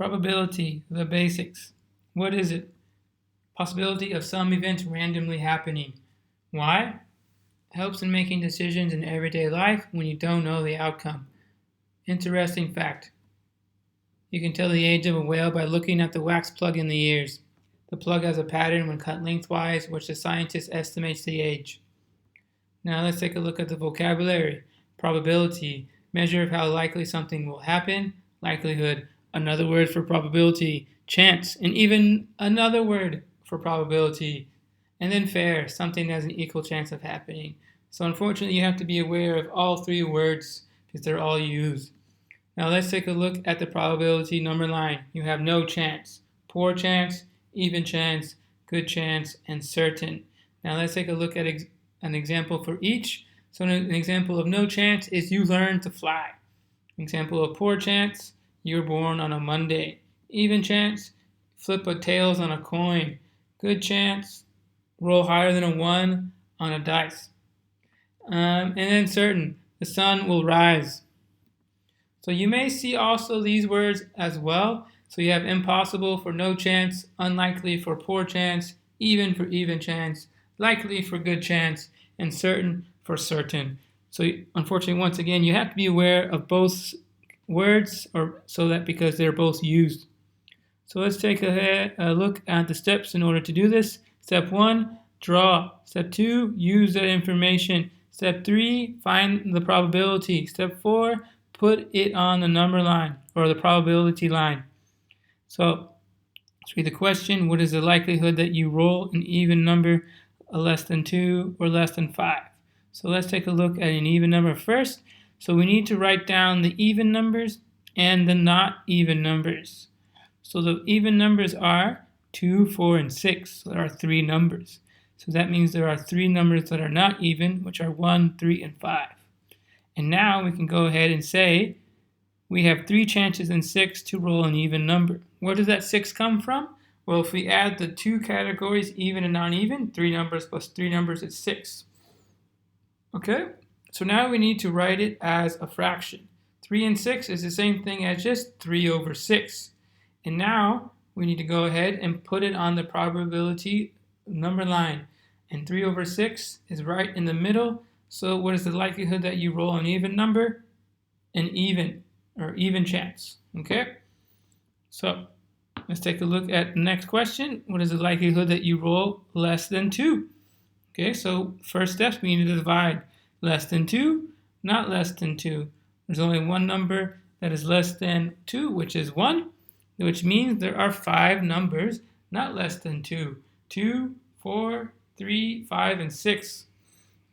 Probability, the basics. What is it? Possibility of some event randomly happening. Why? Helps in making decisions in everyday life when you don't know the outcome. Interesting fact. You can tell the age of a whale by looking at the wax plug in the ears. The plug has a pattern when cut lengthwise, which the scientist estimates the age. Now let's take a look at the vocabulary. Probability, measure of how likely something will happen. Likelihood, another word for probability. Chance, and even another word for probability. And then fair, something that has an equal chance of happening. So unfortunately, you have to be aware of all three words because they're all used. Now let's take a look at the probability number line. You have no chance, poor chance, even chance, good chance, and certain. Now let's take a look at an example for each. So an example of no chance is you learn to fly. An example of poor chance, you're born on a Monday. Even chance, flip a tails on a coin. Good chance, roll higher than a 1 on a dice. And then certain, the sun will rise. So you may see also these words as well. So you have impossible for no chance, unlikely for poor chance, even for even chance, likely for good chance, and certain for certain. So unfortunately, once again, you have to be aware of both words because they're both used. So let's take a look at the steps in order to do this. Step 1, draw. Step 2, use that information. Step 3, find the probability. Step 4, put it on the number line or the probability line. So let's read the question. What is the likelihood that you roll an even number less than 2 or less than 5? So let's take a look at an even number first. So we need to write down the even numbers and the not even numbers. So the even numbers are 2, 4, and 6. So there are 3 numbers. So that means there are 3 numbers that are not even, which are 1, 3, and 5. And now we can go ahead and say we have 3 chances in 6 to roll an even number. Where does that 6 come from? Well, if we add the 2 categories, even and non-even, 3 numbers plus 3 numbers is 6. Okay, so now we need to write it as a fraction. 3 and 6 is the same thing as just 3 over 6. And now we need to go ahead and put it on the probability number line. And 3 over 6 is right in the middle. So what is the likelihood that you roll an even number? An even or even chance. Okay? So let's take a look at the next question. What is the likelihood that you roll less than 2? Okay, so first step, we need to divide. Less than 2, not less than 2. There's only one number that is less than 2, which is 1, which means there are 5 numbers not less than 2. 2, 4, 3, 5, and 6.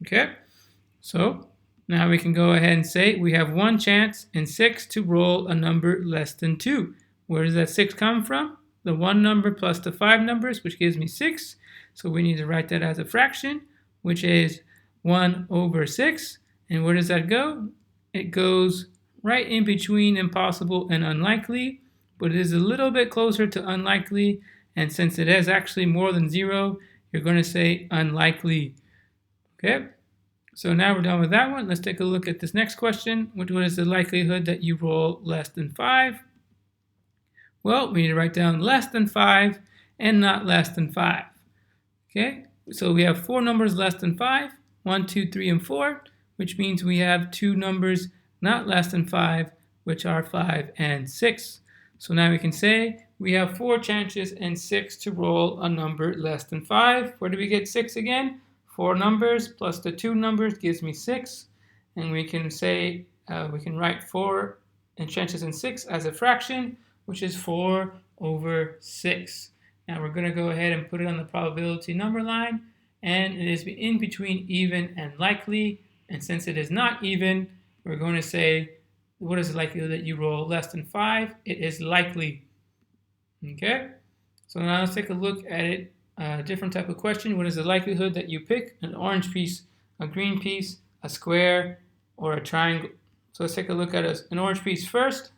Okay, so now we can go ahead and say we have 1 chance in 6 to roll a number less than 2. Where does that 6 come from? The 1 number plus the 5 numbers, which gives me 6. So we need to write that as a fraction, which is 1 over 6. And where does that go? It goes right in between impossible and unlikely, but it is a little bit closer to unlikely. And since it is actually more than 0, you're going to say unlikely. Okay, so now we're done with that one. Let's take a look at this next question. What is the likelihood that you roll less than 5? Well, we need to write down less than 5 and not less than 5. Okay, so we have 4 numbers less than 5, 1, 2, 3, and 4, which means we have 2 numbers not less than 5, which are 5 and 6. So now we can say we have 4 chances in 6 to roll a number less than 5. Where do we get 6 again? 4 numbers plus the 2 numbers gives me 6. And we can say, we can write 4 chances in 6 as a fraction, which is 4 over 6. Now we're going to go ahead and put it on the probability number line, and it is in between even and likely. And since it is not even, we're going to say, what is the likelihood that you roll less than 5? It is likely. Okay, so now let's take a look at it. A different type of question. What is the likelihood that you pick an orange piece, a green piece, a square, or a triangle? So let's take a look at an orange piece first.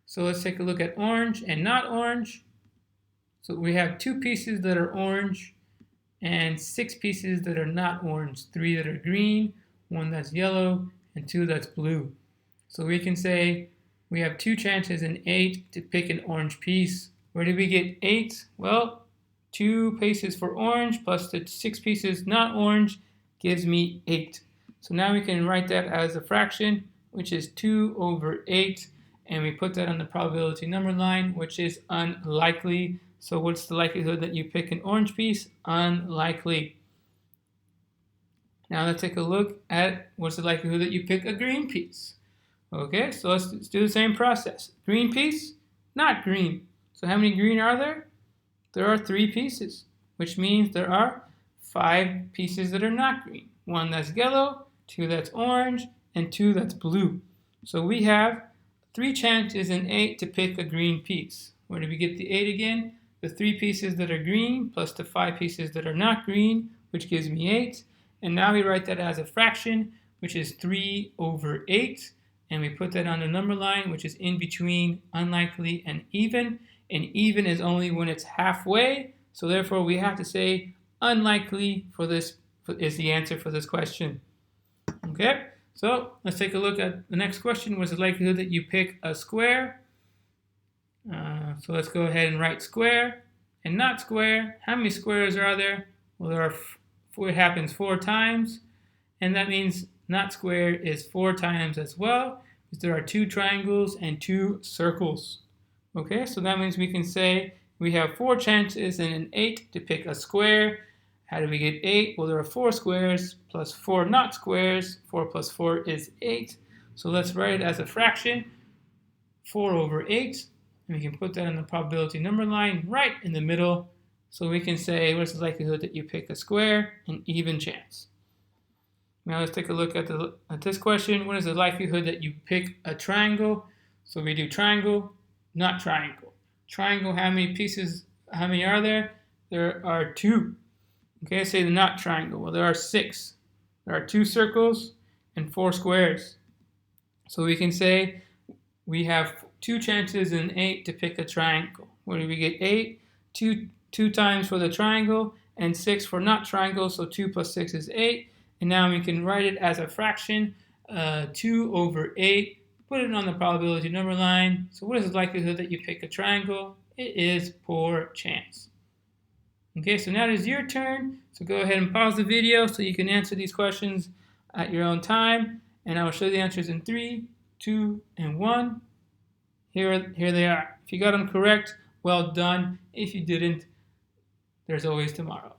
So let's take a look at orange and not orange. So we have 2 pieces that are orange and 6 pieces that are not orange. 3 that are green, 1 that's yellow, and 2 that's blue. So we can say We have 2 chances in 8 to pick an orange piece. Where did we get 8? Well, 2 pieces for orange plus the 6 pieces not orange gives me 8. So now we can write that as a fraction, which is 2 over 8. And we put that on the probability number line, which is unlikely. So what's the likelihood that you pick an orange piece? Unlikely. Now let's take a look at what's the likelihood that you pick a green piece. Okay, so let's do the same process. Green piece, not green. So how many green are there? There are 3 pieces, which means there are 5 pieces that are not green. 1 that's yellow, 2 that's orange, and 2 that's blue. So we have 3 chances in 8 to pick a green piece. Where do we get the 8 again? The 3 pieces that are green plus the 5 pieces that are not green, which gives me 8. And now we write that as a fraction, which is 3 over 8. And we put that on the number line, which is in between unlikely and even. And even is only when it's halfway. So therefore, we have to say unlikely is the answer for this question. Okay, so let's take a look at the next question. What's the likelihood that you pick a square? So let's go ahead and write square and not square. How many squares are there? Well, there are it happens 4 times. And that means not square is 4 times as well, because there are 2 triangles and 2 circles. Okay, so that means we can say we have 4 chances in an 8 to pick a square. How do we get 8? Well, there are 4 squares plus 4 not squares. 4 plus 4 is 8. So let's write it as a fraction, 4 over 8. And we can put that on the probability number line right in the middle. So we can say, what's the likelihood that you pick a square? An even chance. Now let's take a look at this question. What is the likelihood that you pick a triangle? So we do triangle, not triangle. Triangle, how many pieces, how many are there? There are 2. Okay, say the not triangle. Well, there are 6. There are 2 circles and 4 squares. So we can say we have 2 chances in 8 to pick a triangle. Where do we get 8? 2 times for the triangle and 6 for not triangle. So 2 plus 6 is 8. And now we can write it as a fraction, 2 over 8. Put it on the probability number line. So what is the likelihood that you pick a triangle? It is poor chance. Okay, so now it is your turn. So go ahead and pause the video so you can answer these questions at your own time. And I will show you the answers in 3, 2, and 1. Here they are. If you got them correct, well done. If you didn't, there's always tomorrow.